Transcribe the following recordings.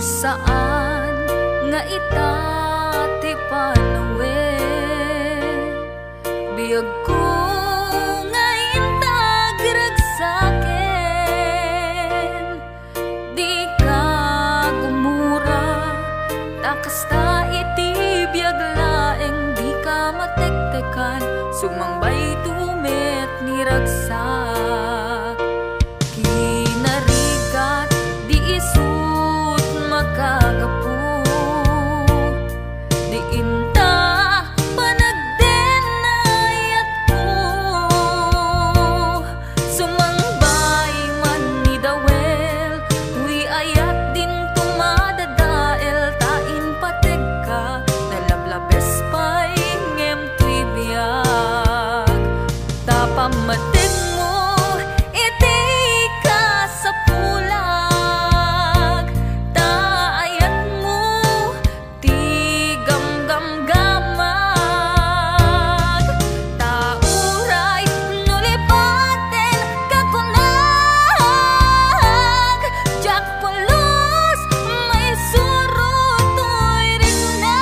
saan nga ita ti panawe biag ko nga intag ragsaken di ka gumura takasta iti biag laeng di ka matektekan sumangbay tumet ni ragsak kinarigat di isut makagapu di inta panagdenayat ko sumangbay man ni dawel tuy ayat din tumadadael tain pateg ka nalablabes pay ngem tuy biag tapamatig mo iti ka sa pulag taayat mo ti gamgamgamag tauray nulipaten kakunag jak pulos may surutoy rinunag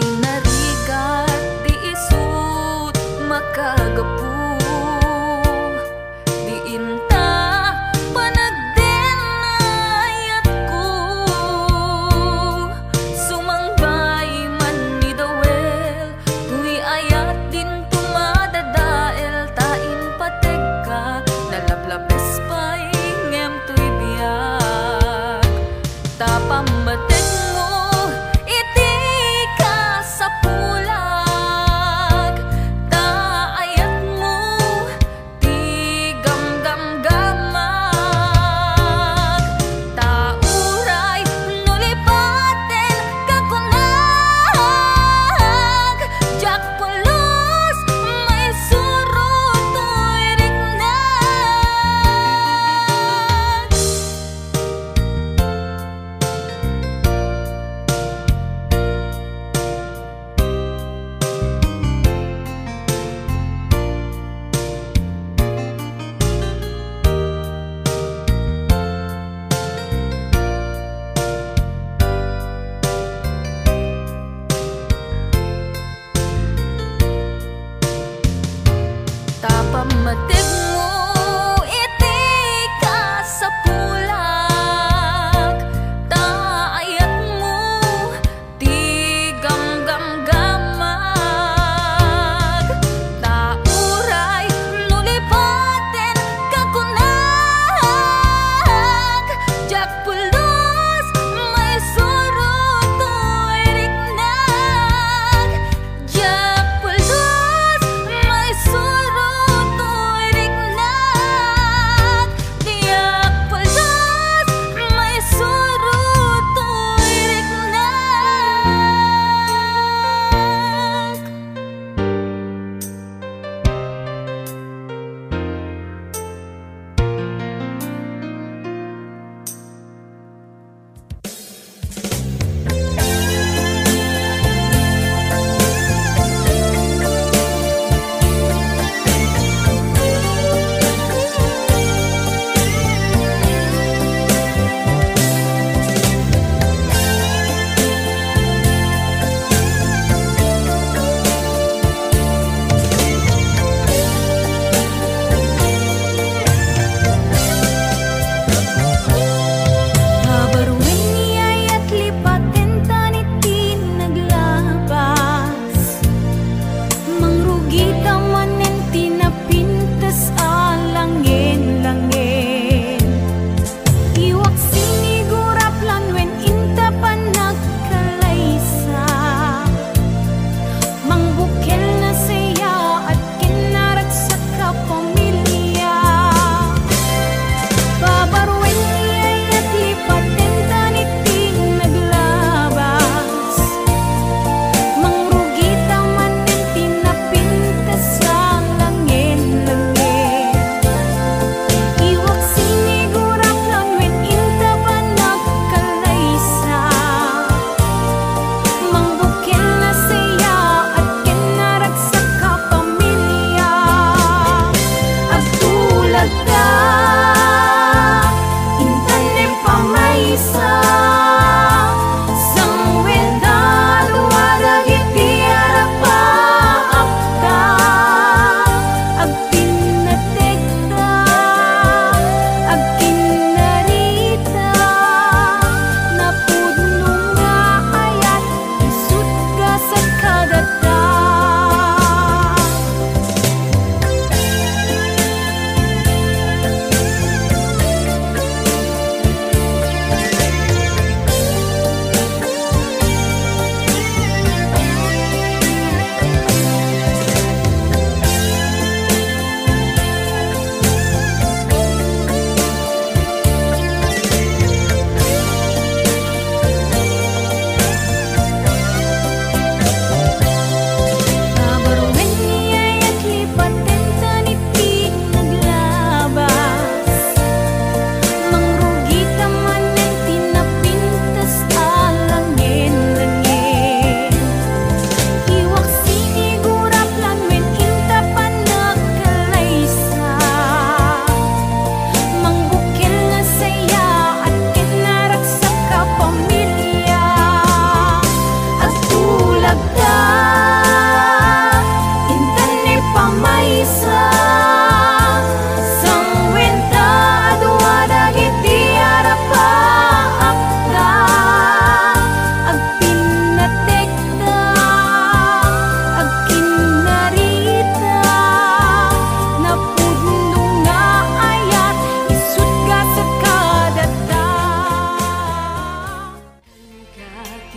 kinarigat di isut makagapu di inta panagdenayat ko sumangbay man ni dawel tuy ayat din tumadadael tain pateg ka nalablabes pay ngem tuy biag tapamatig mo iti ka sa pulag taayat mo ti gamgamgamag tauray nulipaten kakunag jak pulos may surutoy ringnag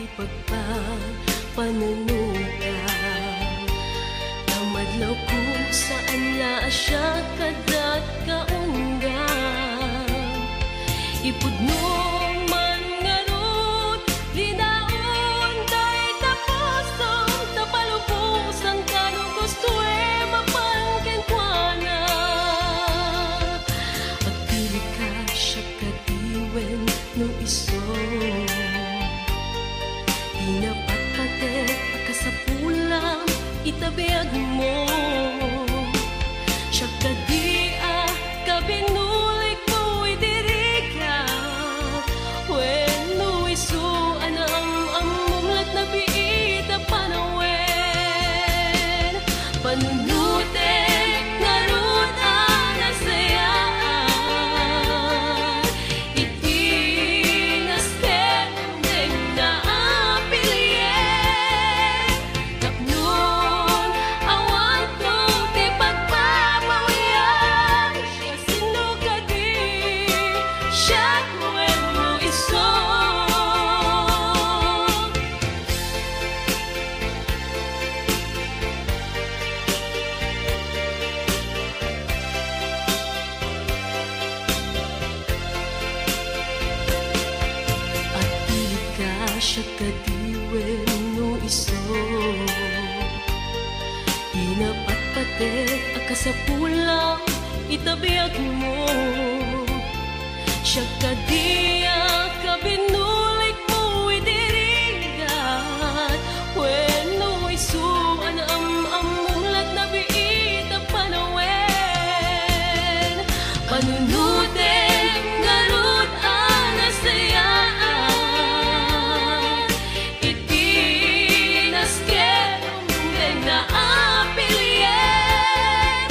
di pagpapanunugan. Namadlaw kung saan na siya kadat kaunggan. Ipudno man nga rod, linaon tay tapostong tapalupusan ka nung gusto mapangkenkwana. Agpili ka siya kadiwen no iso. Pinapatpatet pagkasapulang itabiag mo. Siya kadia kabinulik mo idiriga. When no iso anang amumlat na biita panawen. Panunutek nga ruta na sayaan. Itinasken deng na apilyen. Tapnon awan ko ti pagpapawian. Siya sinugadi, siya kwen mo iso. At pili ka siya kadiwen no iso. Pinapatpatet akasapulang itabiag mo. Siya kadia kabinulik mo idirigat. When no iso amumlat na biita panawen. Panunutek nga rod anasayaan. Itinasken deng na apilyen.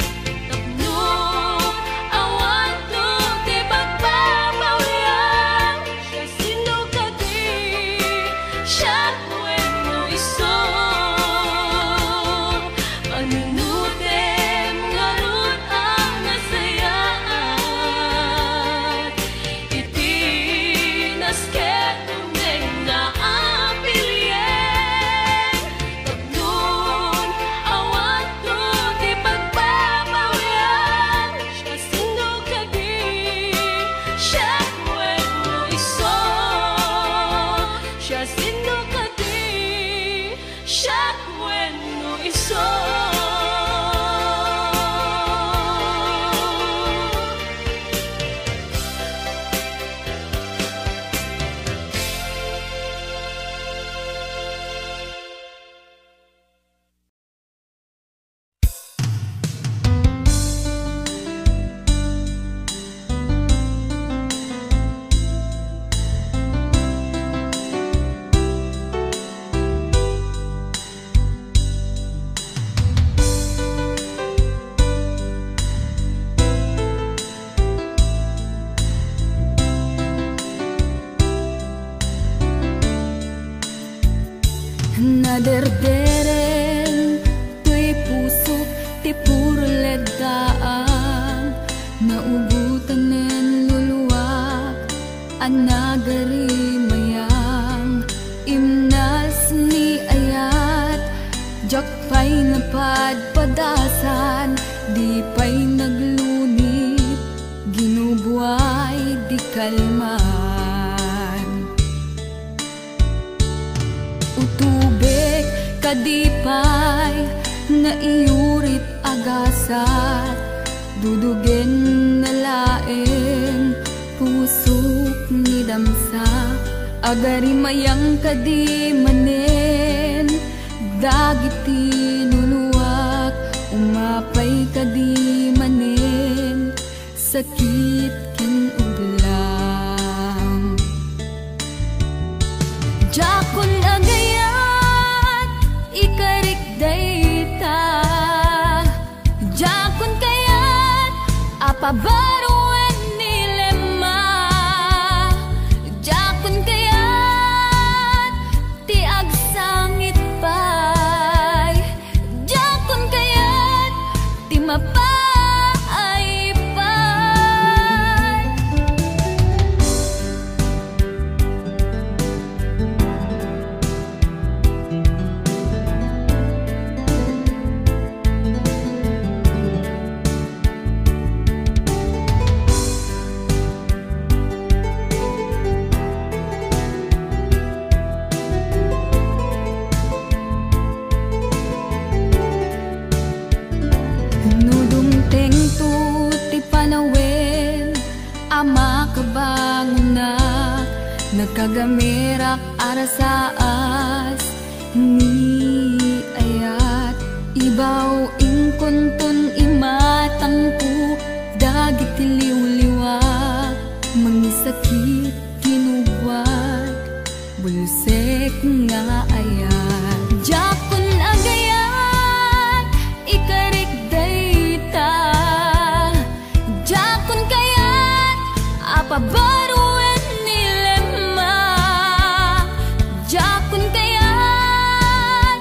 Tapno awan ko ti pagpapawian. Siya sinugadi, siya kwen mo iso. Panunutek nga rod anasayaan. Itinasken deng na apilyen. Tapnon awan ko ti pagpapawian. Siya sinugadi, siya kwen mo iso. Siya sinugadi, siya kwen mo iso. Naderderen tuy pusok ti puro ledaan. Naubutan nen luluwak anagari mayang. Imnas ni ayat jakpay napadpadasan. Di pay naglunit ginubuay di kalman. Utubek kadipay na iurit agasat. Dudugen na laeng pusok ni damsa. Agari mayang kadi manen dagiti nuluwak. Umapay kadi manen sakit kin udlang. Jakon agayat ikarik dayta. Jakon kayat apabaruan nilema. Jakon kayat ti agsangit pay. Jakon kayat ti mapay pay. Nagkagamirak arasaas ni ayat ibaw ingkuntun imatangku dagit liw-liwa mangisakit ginuwag bulusek nga ayat jakun agayat ikarik dayta jakun kayat apabaruan nilema jakun kayat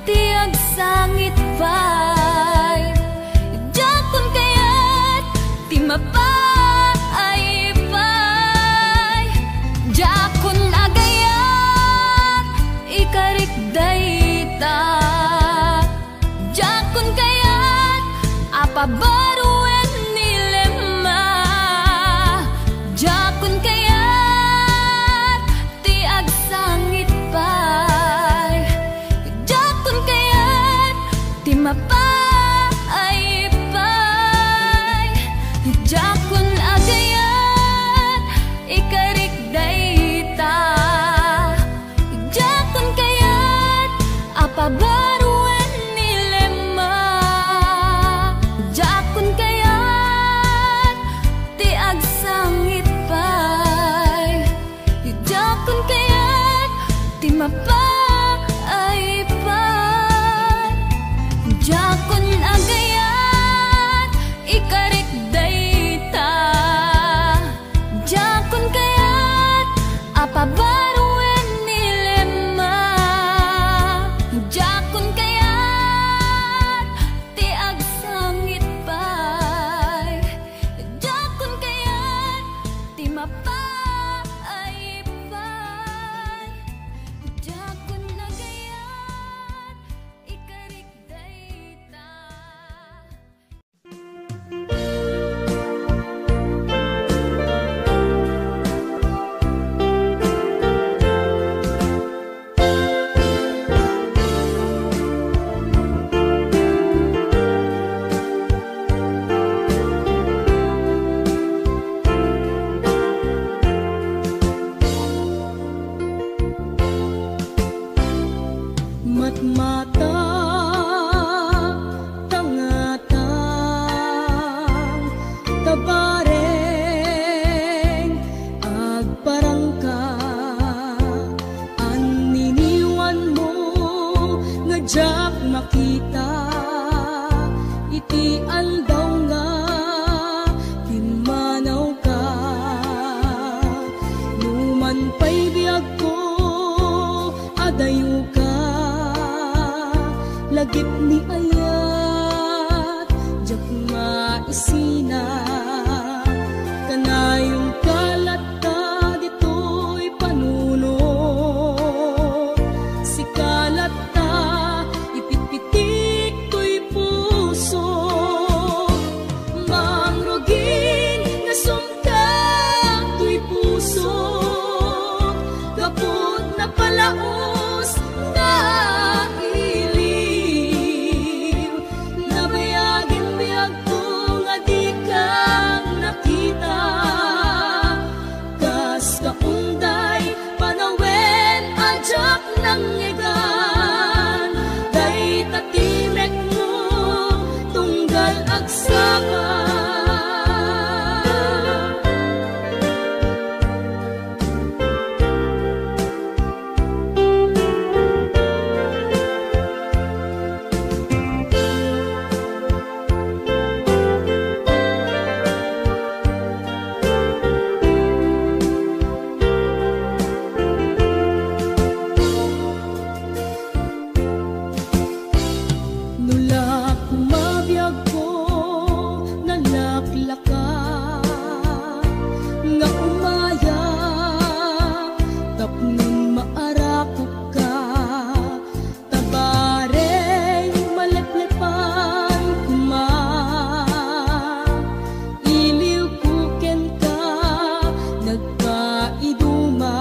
tiag sangit bay jakun kayat ti mapay bay jakun agayat ikarik dayta jakun kayat apabaruan nilema jakun kayat ti agsangit bay jakun kayat ti mapay bay jakun agayat ikarik dayta jakun kayat apabaruan nilema jakun kayat ti agsangit bay jakun kayat ti mapay bay jakun agayat ikarik dayta jakun kayat apabaruan nilema jakun kayat ti agsangit bay jakun kayat ti mapay bay jakun agayat ikarik dayta. Matmata tangatang tabareng agparangka aniniwan mo nga jak makita iti andaw nga kinmanaw ka numan pa'y biyag ko adayo ka lagip ni ayat jak maisina kanayong kalata dito'y panunod si kalata ipitpitik to'y puso mangrugin nga sumta to'y puso gapot na palaos nga iliw nabayagin biyag ko nga di kang nakita kas kaunday panawen ajak ng egan day tatimek mo tunggal agsaka. Nulak mabiyag ko nalaklaka nga umaya tapnon maarakop ka tabareng maleplepan kuma iliw kuken ka nagkaiduma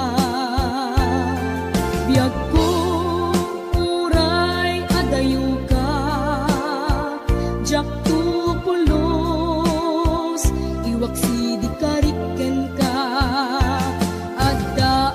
biyag ko uray adayo ka jak tupulos iwak si di kariken ka adda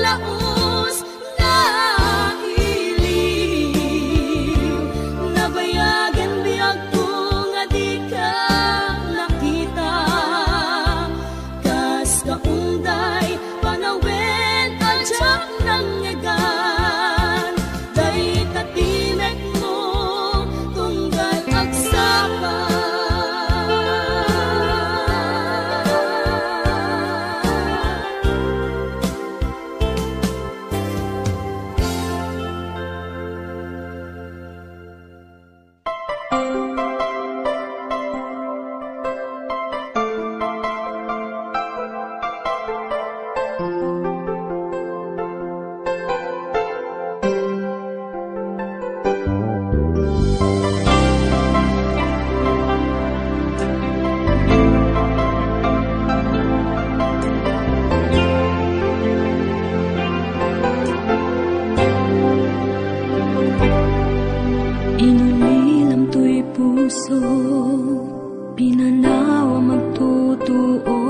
laos na iliw, nabayagan biyag ko nga di ka nakita, kas kaunday panawin adyak ng nyagan, day tatimek mo tunggal agsaka. Inulilam to'y puso, pinanawa magtutuo,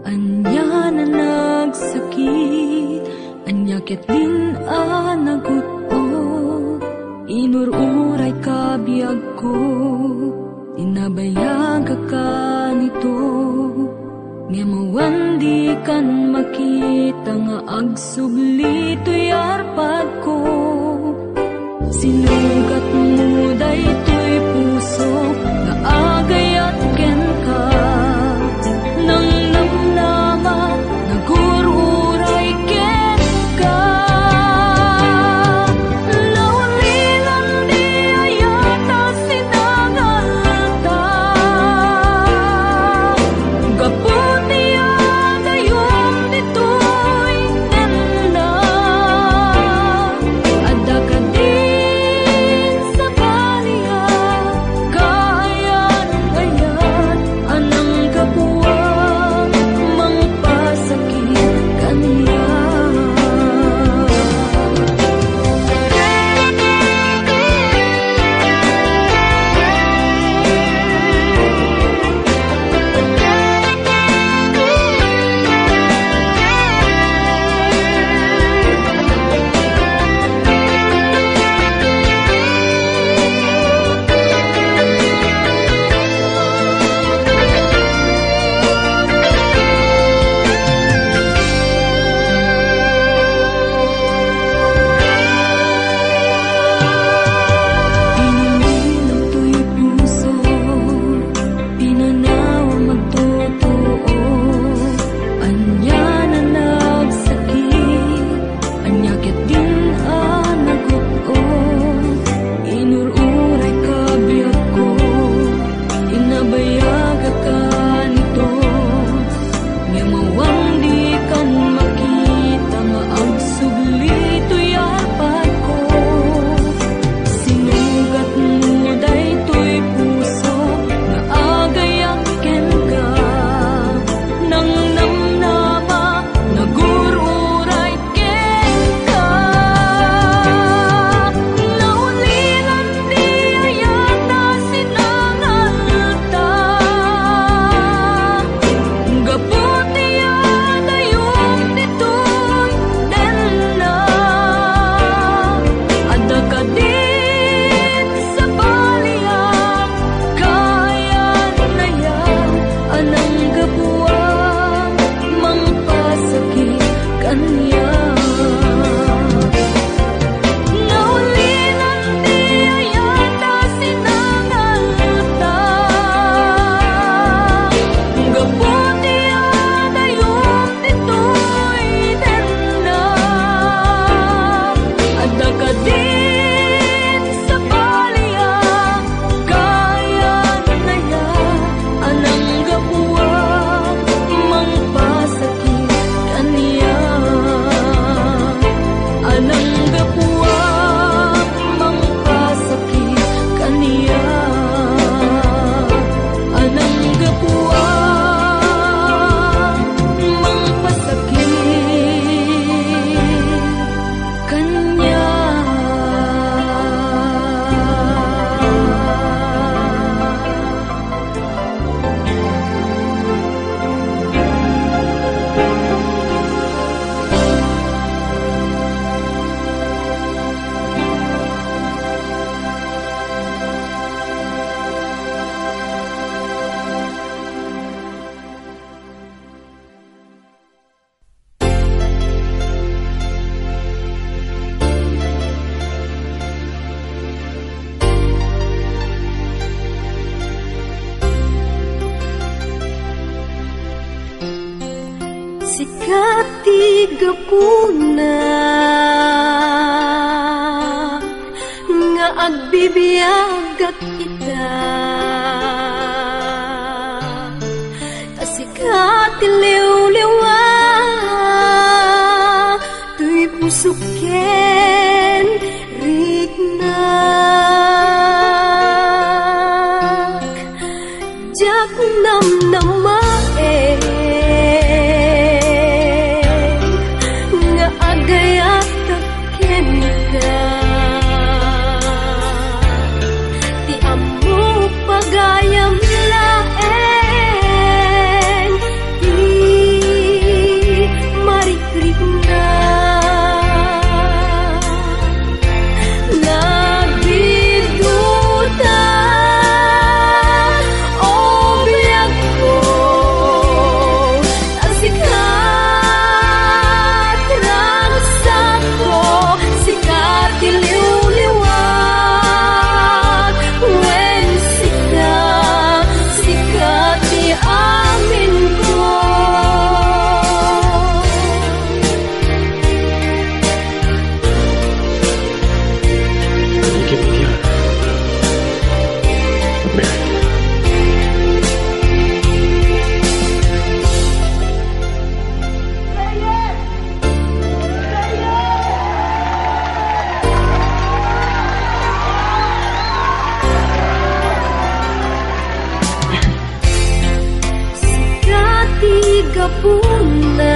anya na nagsakit, anya ketlin naguto, inururay kabiyag ko, tinabayag ka nito, nga mawandi kan makita nga agsubli to'y arpad ko. Sinugat mo daytoy puso nga agayat ken ka, nang namnama nagururay ken ka. Lawlilan di ayata sinangalta, gaputi agayom ditoy nella, adda ka di sa balian. Sikati gapuna nga agbibiyag at kita kasikati liw-liwa tuy pusuken rignak jak nam-namae nga agayat at kenika ti amo pagayam laen ti marikrikna nagbiduta o biyak ko sikat ragsak ko sikat iliw-liwag when sikat di amin ko Pikir-pikir, Mary. sikati gapuna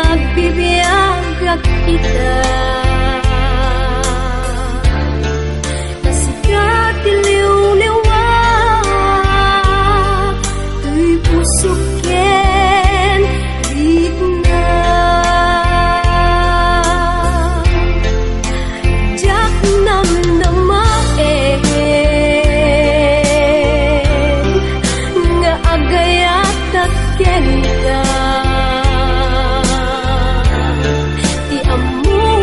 ngagbibiyag at kita kasikati liw-liwag tuy pusuken rignak jak nam-namae nga agayat at kenika ti amo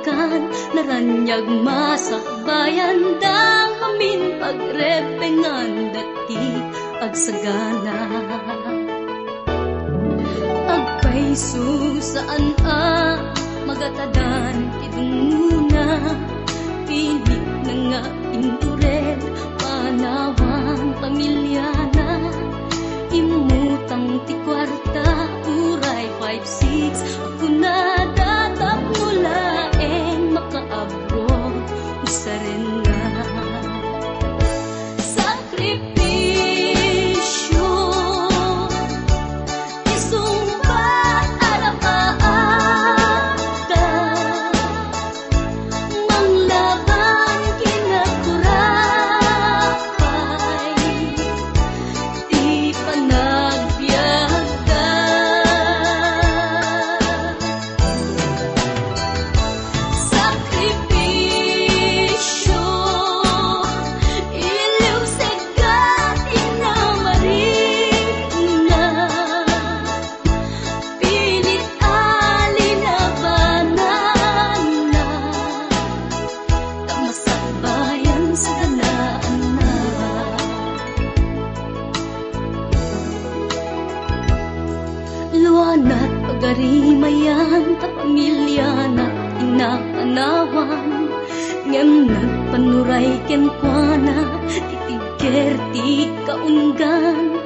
kan naranyag masakbayan dang amin pagrepengan dati agsagana agpaiso saan magatadan itunguna pilit na nga indured panawang pamilyana imutang ti kwarta uray 5-6 ako na datap mula makaabroad usarin na sakripisyo isumbat arapaata manglaban kinakurapay di panagbiagda sakripisyo iliw segat inamarina pilit alinabanan na tamasakbayan sa ganaan na luwanat pagarimayan kapamilya na inapanawan ngem nagpanuray kenkwana titigker ti kaunggan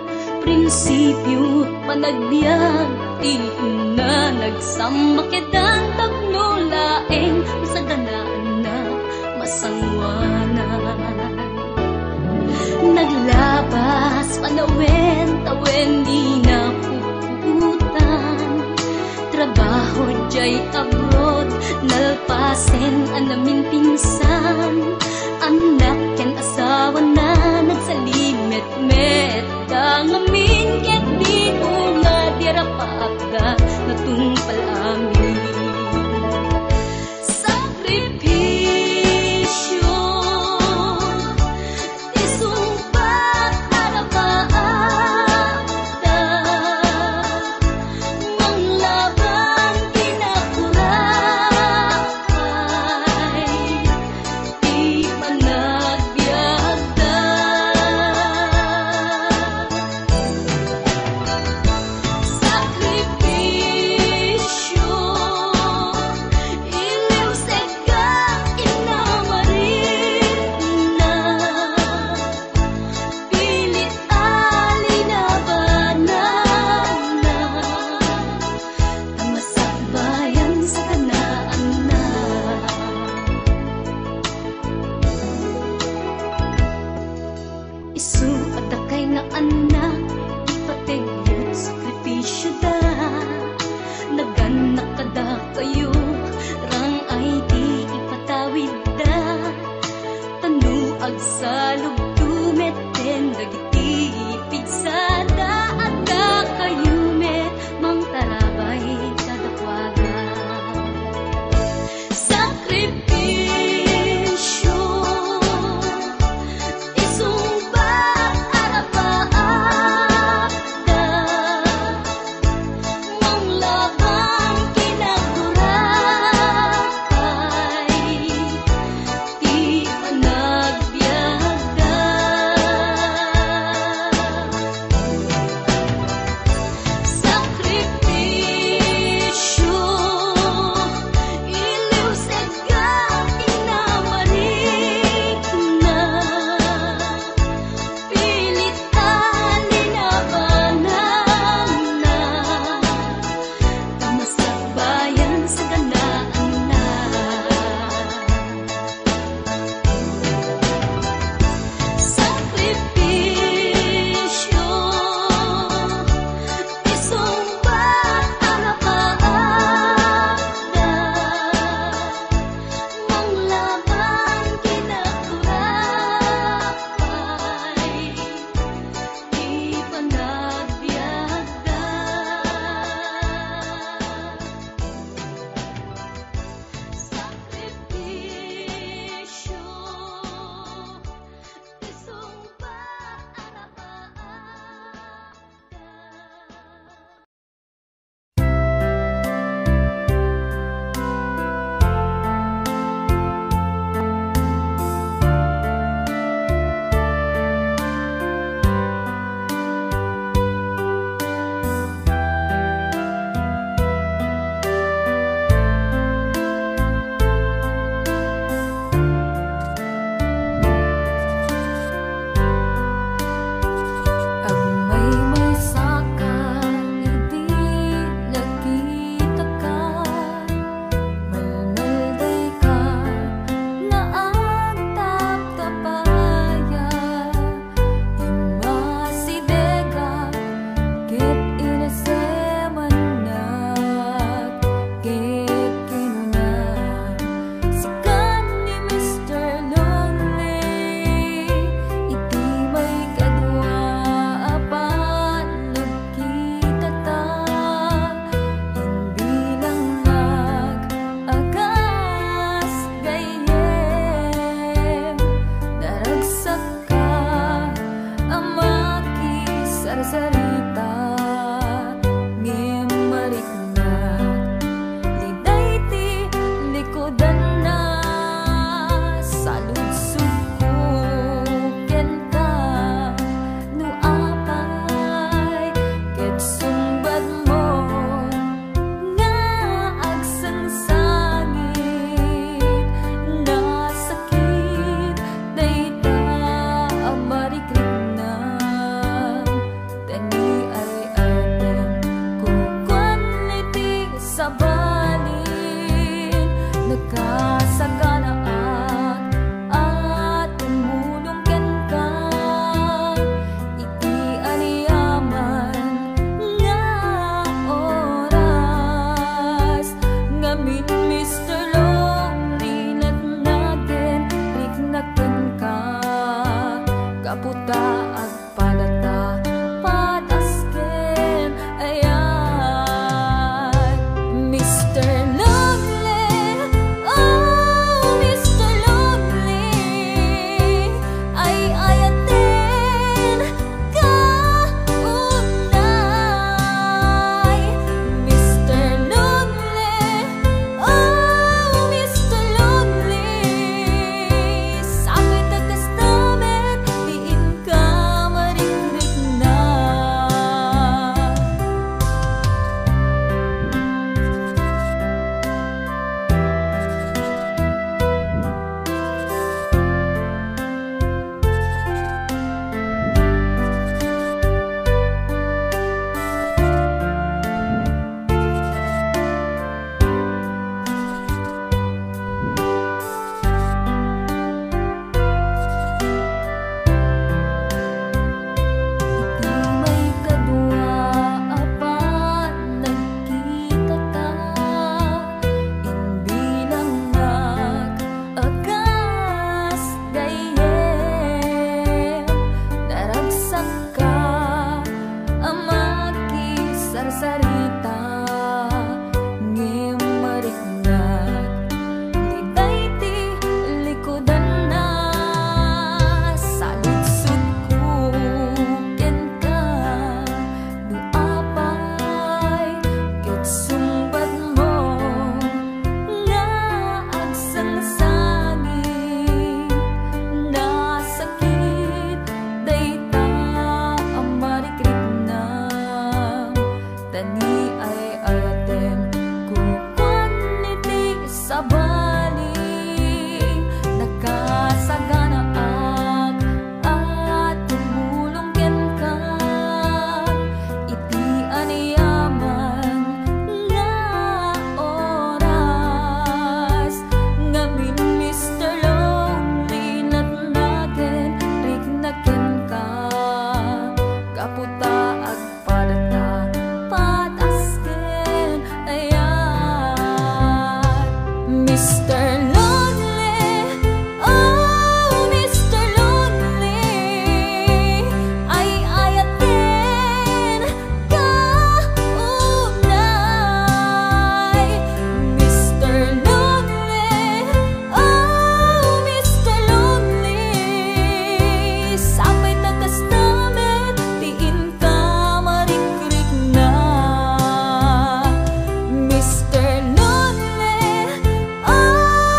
prinsipyo panagbiag ti na nagsamakedan tagnulaeng sa ganaan na masangwanan naglabas panawen tawen di na puputan trabaho jay abroad nalpasen anamin pinsan anak ken asawa na nagsalimet-met dangamin ket di nga dirapagda natumpal amin sakripisyo isumpat arapaata manglaban kinakurapay di panagbiagda sakripisyo Oh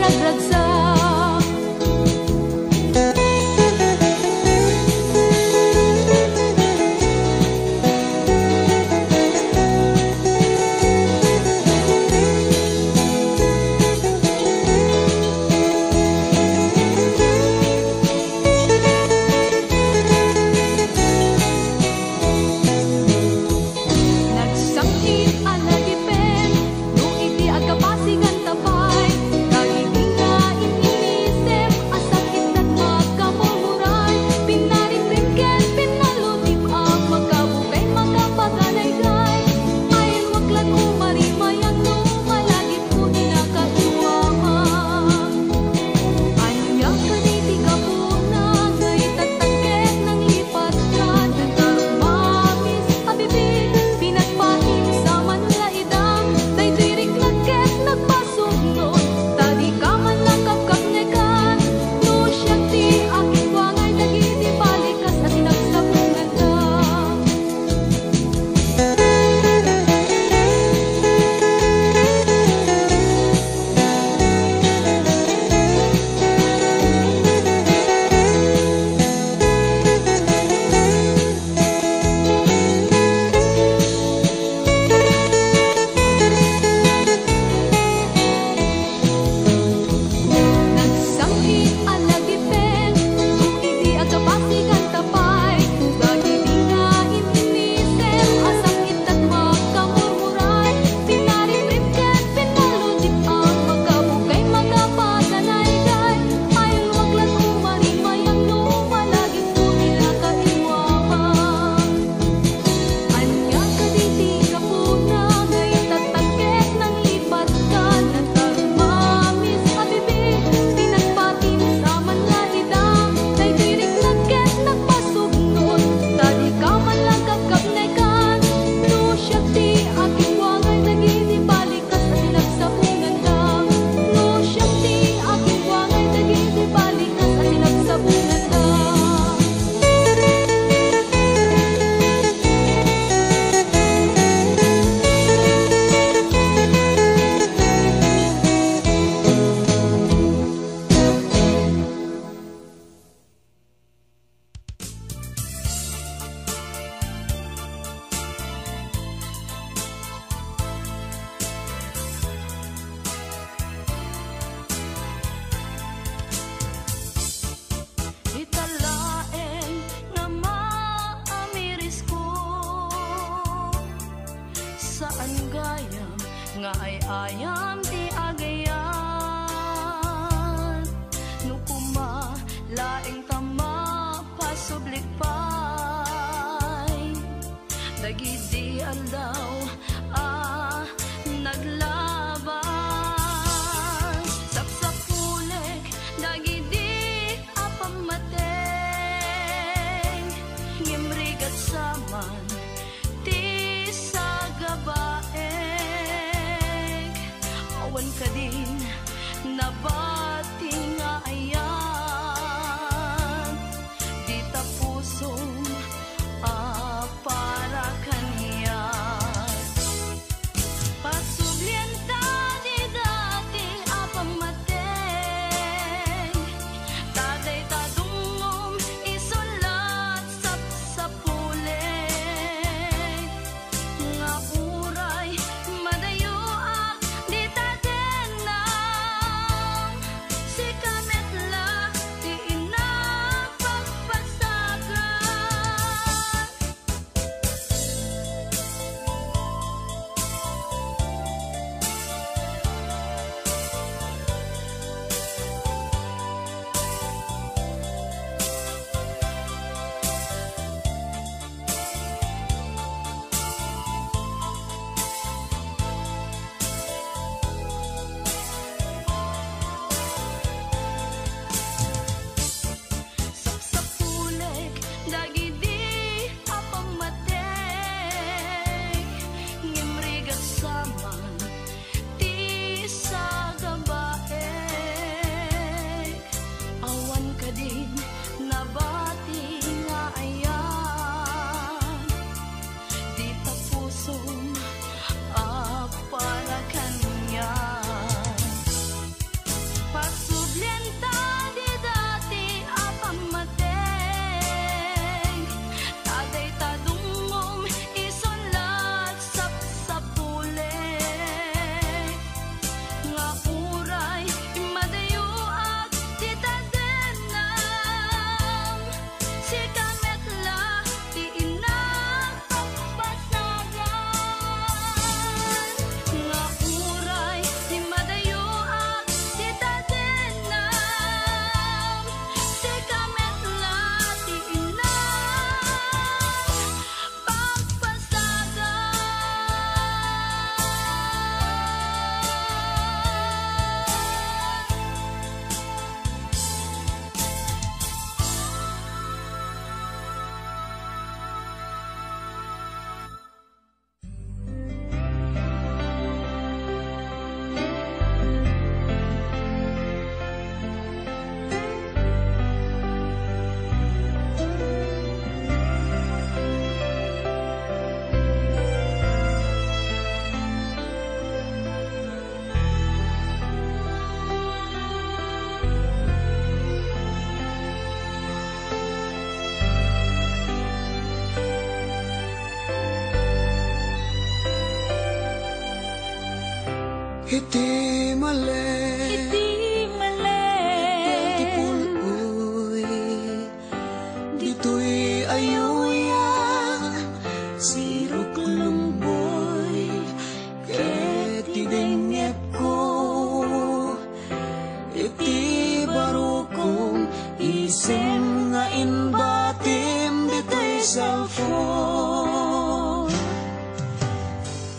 nagragsak. Nagsangkit alagipen, no iti agkapasigan tapay. Dagiti nga ininisip, asakit at magkamumuray. Pinarimrimken, pinalutip ang magkabukay, magkapaganay-gay. Ayon waklan umarimayang no, malagip ko inakaiwamang. Anyang kaniti ka po na, ngay tatangkek ng lipat ka. Nagkarumamis, abibig, pinagpatin sa manlaidang. Daydirik nagket, nagpasugnod, tadi ka man nakakapnekan. No siya ti aking wangay, nagiti balikas at sinagsabungan ka. Nagsangkit alagipen, no iti agkapasigan tapay. Dagiti nga ininisip, asakit at magkamurmuray. Pinarimrimken, pinalutip ang magkabukay, magkapaganay-gay. Ayon waklan umarimayang no, malagip ko inakaiwamang. Anyang kaditi ka po na, ngay tatangkek ng lipat ka. Nagkarumamis, abibig, pinagpatin sa manlaidang. Daydirik nagket, nagpasugnod, tadi ka man nakakapnekan. No siya ti aking wangay, nagiti balikas at sinagsabungan ka. No siya ti aking wangay, nagiti balikas at sinagsabungan ka. Italaen nga maamiris ko, saan gayam nga ay ayam ti agayan. No kumalaeng tama pasublik pay, dagiti aldaw naglaban. Sapsapulek dagiti apamateng, ngimrigat saman ti sagabaeng. Awan ka din nabati nga ayan, di tapusong para kanyan. Pasublienta di dati apamateng, taday tadungom isulat sapsapulek. Nga uray madayoak di tadenam, iti mali ti pulpoy dito'y ayuyang sirok lumboy ket idengep ko iti barukong isem nga inbatim dito'y cellphone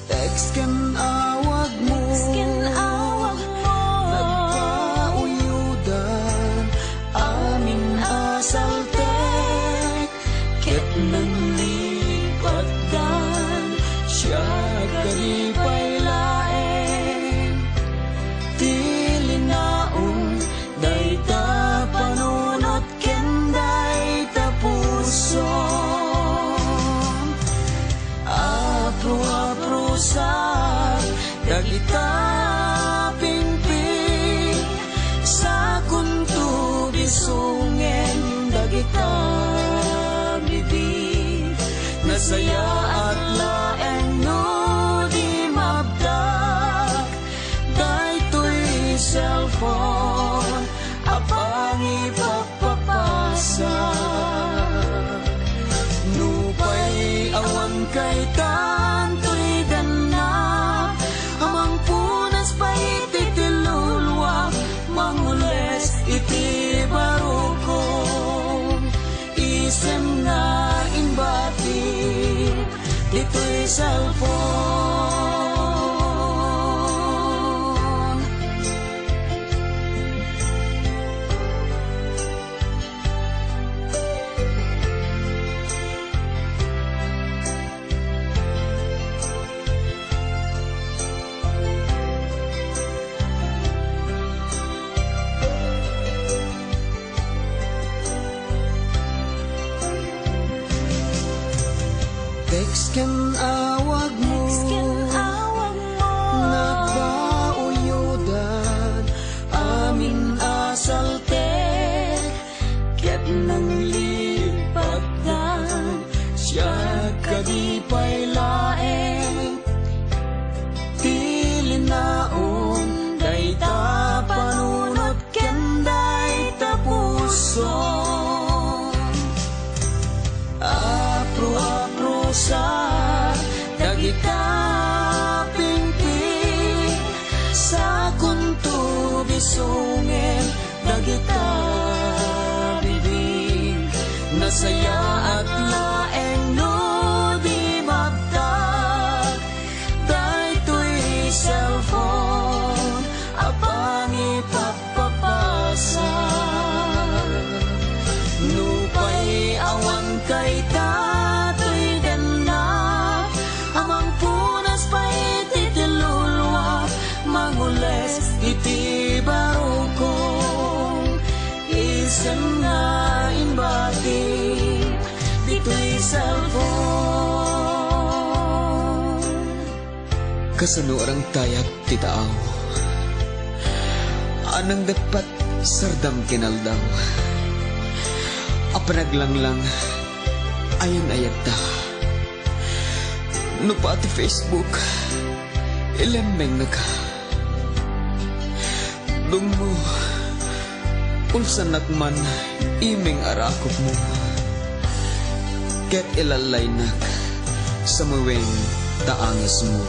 text ken awag mo nagpauyudan amin asaltek ket nanglipatan siya kalipay laeng tilinaong dayta panunot ken dayta puson apro sa dagita pingping sa kunto bisungen dagita bibig nasaya at laeng no di mabdak daytoy cellphone apang ipapapasa nupay awan kay tantoy gana amang punas pa iti tilulwa mangules iti barukong isem nga inbati dito'y cellphone text ken awag mo nagpauyudan amin asaltek ket nanglipatan siya kadipay laeng tilinaon dayta panunot ken dayta puson apro sa dagita pingping sa kunto bisungen dagita bibig nasaya at laeng no di mabtak daytoy cellphone apang ipapapasa nupay awan kay tatoy gana amang punas pa iti tilulwa mangules iti barukong isem nga inbati dito'y cellphone kasano arang tayak titaaw anang dapat sardam kinaldaw apanaglang ayan ayat ta no pati Facebook ilemeng naka dungo ulsan nakman imeng arakop mo ket ilalay nak sa muweng taangis mo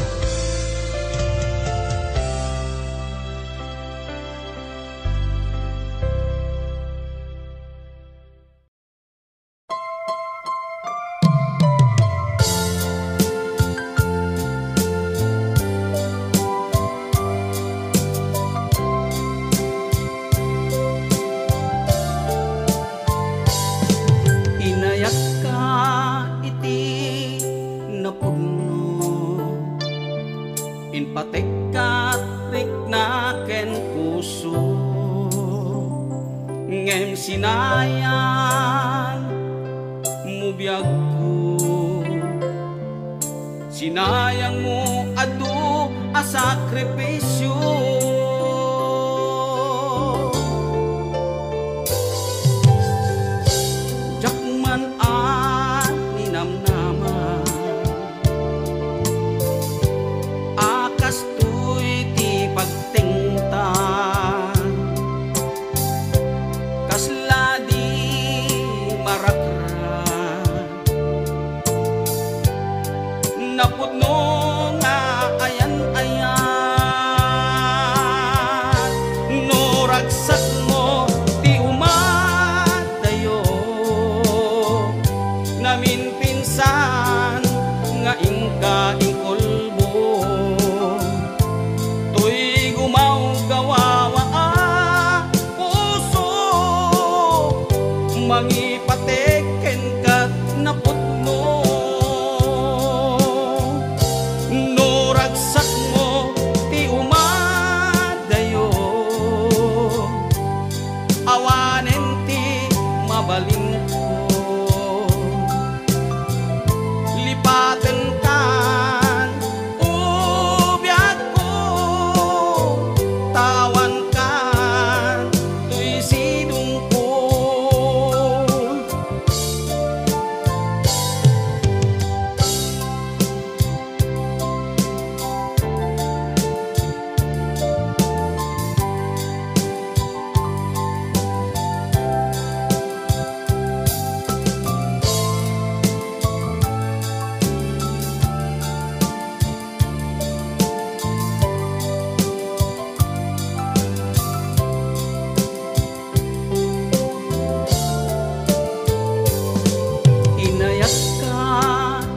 Patekat riknaken puso ngem sinayan mubiyag ko sinayang mo adu a sakripisyo jakman at ninamnaman akas tuy ti pag ragsak mo ti umadayo, namin pinsan nga ingka ingkolbo, tuy gumaw gawawa puso, mangipateken kat naputno. No ragsak mo ti umadayo, awanen ti mabalin ko, lipaten kan ubiyag ko, tawan kan tuy sidong ko. Inayat ka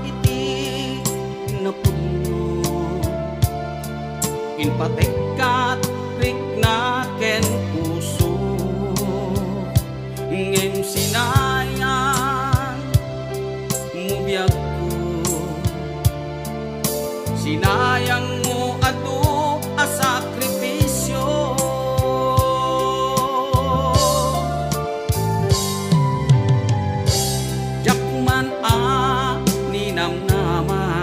iti napuno, inpatek kat rikna ken puso, ngem sinayan mubiyag ko, sinayang mo adu a sakripisyo. Jakman a ninamnama,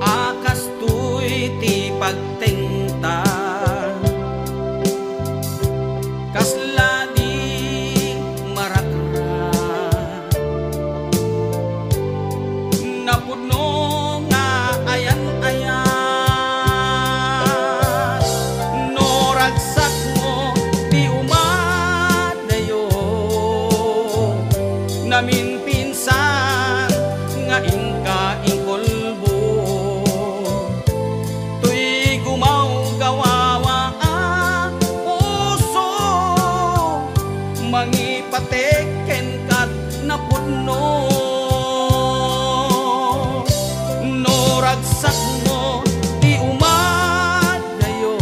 akas tuy ti pagtengta, kasla di marakra, napudno nga ayan-ayan. No ragsak mo ti umadayo, namin pinsan nga ingka ingkolbo, tuy gumaw gawawa puso, mangipateken kat napudno. No ragsak mo ti umadayo,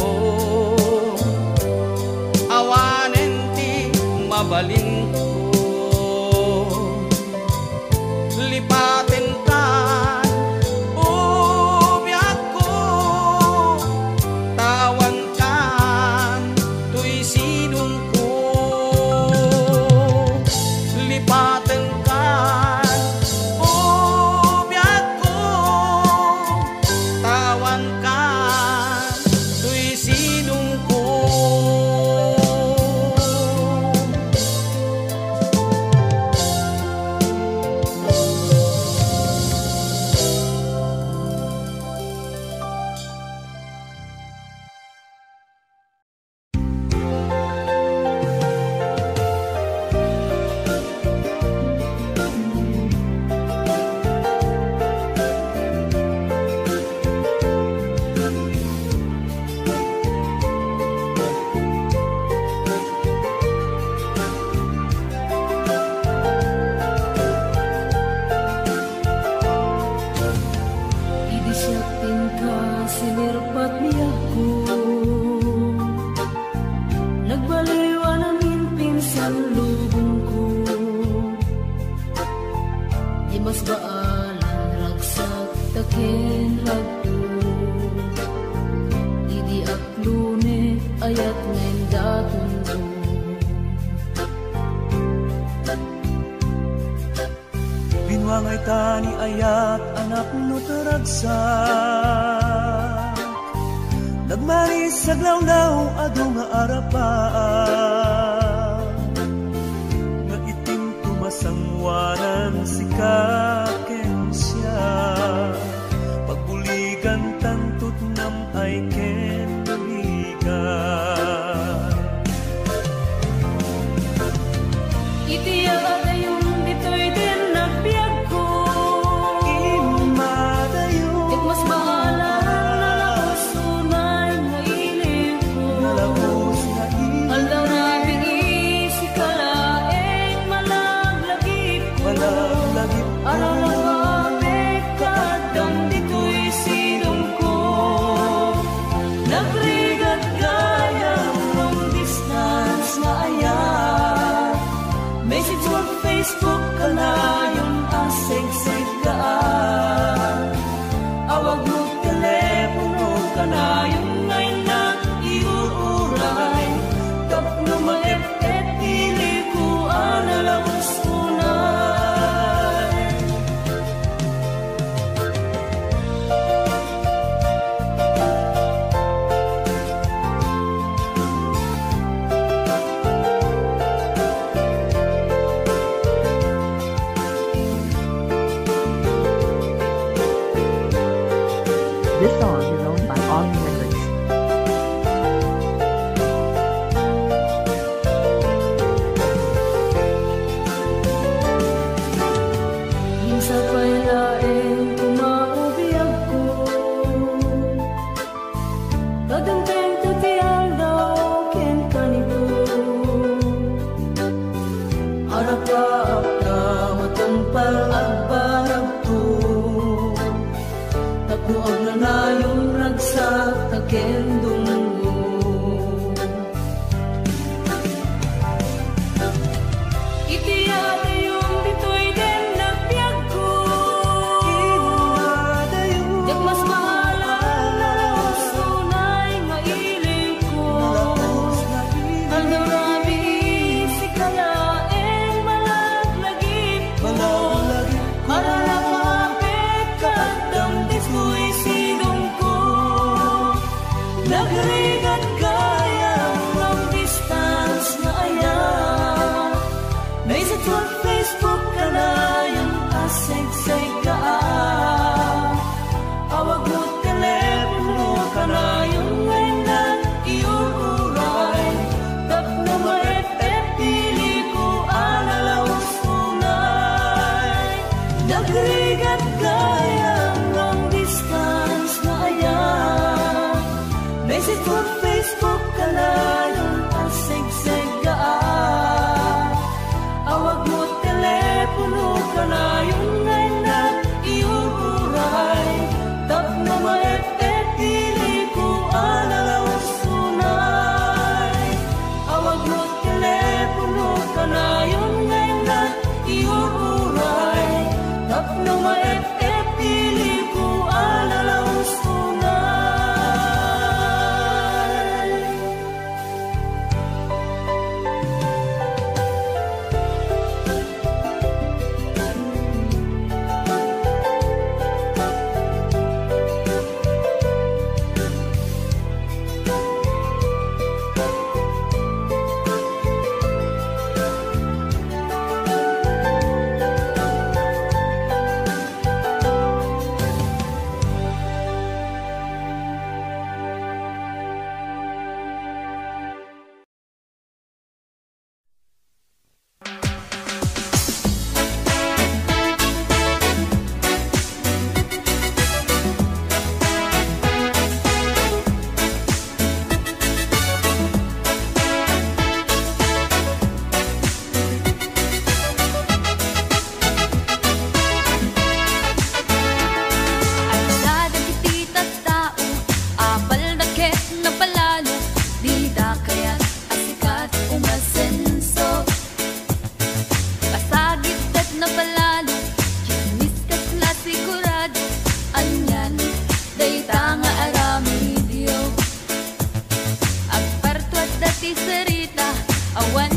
awanen ti mabalin ko, lipaten kan ubiyag ko, tawan kan tuy sidong ko, lipaten kan ubiyag ko, tawan kan tuy sidong ko. Idisyakin ka sinirpat niya ko, nagbaliwa namin pinsan lubong ko, di mas baalan ragsak taken hagto, di aklune ayat ngayon daton ko. Binwangay tani ayat anak no taragsak, nagmaris sa glawlaw adu nga arapaan, nga itim tumasangwanan si kaken siya, pagbuligan tantut nam ay ken buligan. Itiya adayong dito'y din nagbiag ko, Imadayo ket mas bahala na nakusunay nga iling Ate Sarita, awan